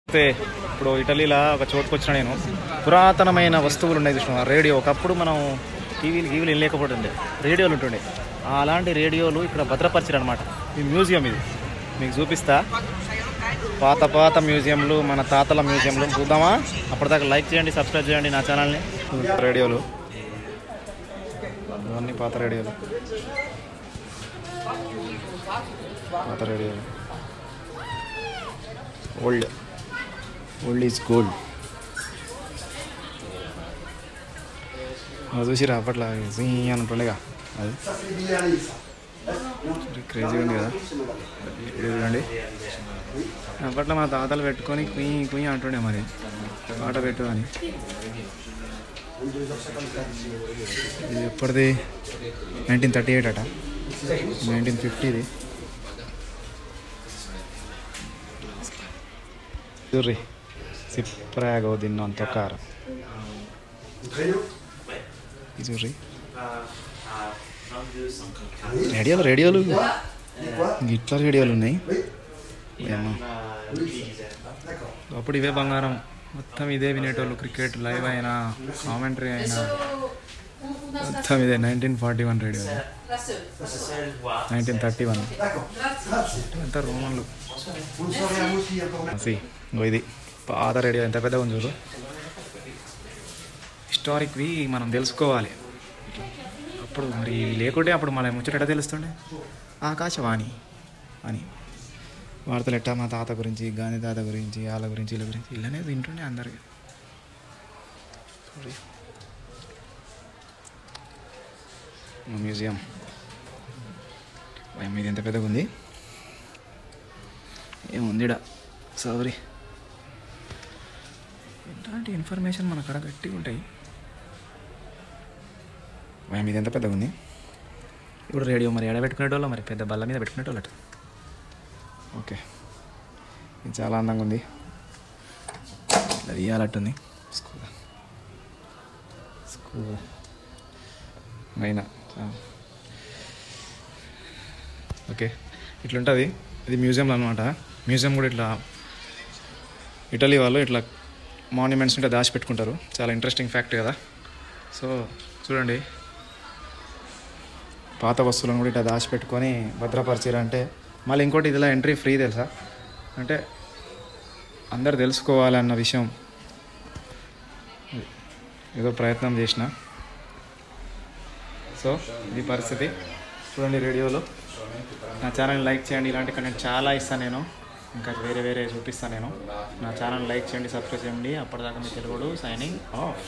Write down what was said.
ఇప్పుడు ఇటలీలో ఒక చోటుకు వచ్చిన నేను పురాతనమైన వస్తువులు ఉన్నాయి చూసిన రేడియో. ఒకప్పుడు మనం టీవీలు లేకపోతుండే రేడియోలు ఉంటుండే. అలాంటి రేడియోలు ఇక్కడ భద్రపరిచారు అనమాట. ఈ మ్యూజియం ఇది మీకు చూపిస్తా. పాత మ్యూజియంలు, మన తాతల మ్యూజియంలు చూద్దామా? అప్పటిదాకా లైక్ చేయండి, సబ్స్క్రైబ్ చేయండి నా ఛానల్ని. రేడియోలు ఇవన్నీ పాత రేడియోలు ఓల్డ్ ఈజ్ గోల్డ్. అది చూసిరా అప్పట్లో అని ఉంటుండేగా, అది క్రేజీగా ఉంది కదా. చూడండి, అప్పట్లో మా తాతలు పెట్టుకొని కుయ్యి అంటుండే, మరి పాట పెట్టు అని. ఇది ఎప్పటిది? 1938 అట, 1950ది. చూర్రి సిప్రాగో తిన్నాను తొక్కార. చూర్రి రేడియోలు ఇట్లా రేడియోలు ఉన్నాయి. అప్పుడు ఇవే బంగారం, మొత్తం ఇదే వినేటోళ్ళు. క్రికెట్ లైవ్ అయినా, కామెంటరీ అయినా మొత్తం ఇదే. 1941 రేడియో, 1931 ఎంత రోమన్లు. ఇది పాత రేడియో, ఎంత పెద్దగా ఉంది చూడు. హిస్టారిక్వి మనం తెలుసుకోవాలి. అప్పుడు మరి లేకుంటే అప్పుడు మన ముచ్చట తెలుస్తుండే. ఆకాశవాణి అని వార్తలు ఎట్టా మా తాత గురించి, గాంధీ తాత గురించి, వాళ్ళ గురించి, వీళ్ళ గురించి ఇలానే వింటుండే అందరికి. మ్యూజియం మీద ఎంత పెద్దగా ఉంది. ఏముందిడా సౌరి, ఇలాంటి ఇన్ఫర్మేషన్ మన కాడ గట్టిగా ఉంటాయి. మీద ఎంత పెద్దగా ఉంది. ఇప్పుడు రేడియో మరి ఎడ పెట్టుకునేటోళ్ళు, మరి పెద్ద బల్ల మీద పెట్టుకునేటోళ్ళట. ఓకే, ఇది చాలా అందంగా ఉంది. ఇట్లా తీయాలట్టుంది. స్కూల్ అయినా ఓకే, ఇట్లుంటుంది. ఇది మ్యూజియంలో అనమాట. మ్యూజియం కూడా ఇట్లా ఇటలీ వాళ్ళు ఇట్లా మాన్యుమెంట్స్ ఇంకా దాచిపెట్టుకుంటారు. చాలా ఇంట్రెస్టింగ్ ఫ్యాక్ట్ కదా. సో చూడండి, పాత వస్తువులను కూడా ఇట్లా దాచిపెట్టుకొని భద్రపరిచారంటే. మళ్ళీ ఇంకోటి, ఇదిలా ఎంట్రీ ఫ్రీ తెలుసా? అంటే అందరు తెలుసుకోవాలన్న విషయం ఏదో ప్రయత్నం చేసిన. సో ఇది పరిస్థితి. చూడండి రేడియోలో. నా ఛానల్ని లైక్ చేయండి. ఇలాంటి కంటెంట్ చాలా ఇస్తాను నేను, ఇంకా వేరే చూపిస్తాను నేను. నా ఛానల్ లైక్ చేయండి, సబ్స్క్రైబ్ చేయండి. అప్పటిదాకా మీ తెలుగుడు సైనింగ్ ఆఫ్.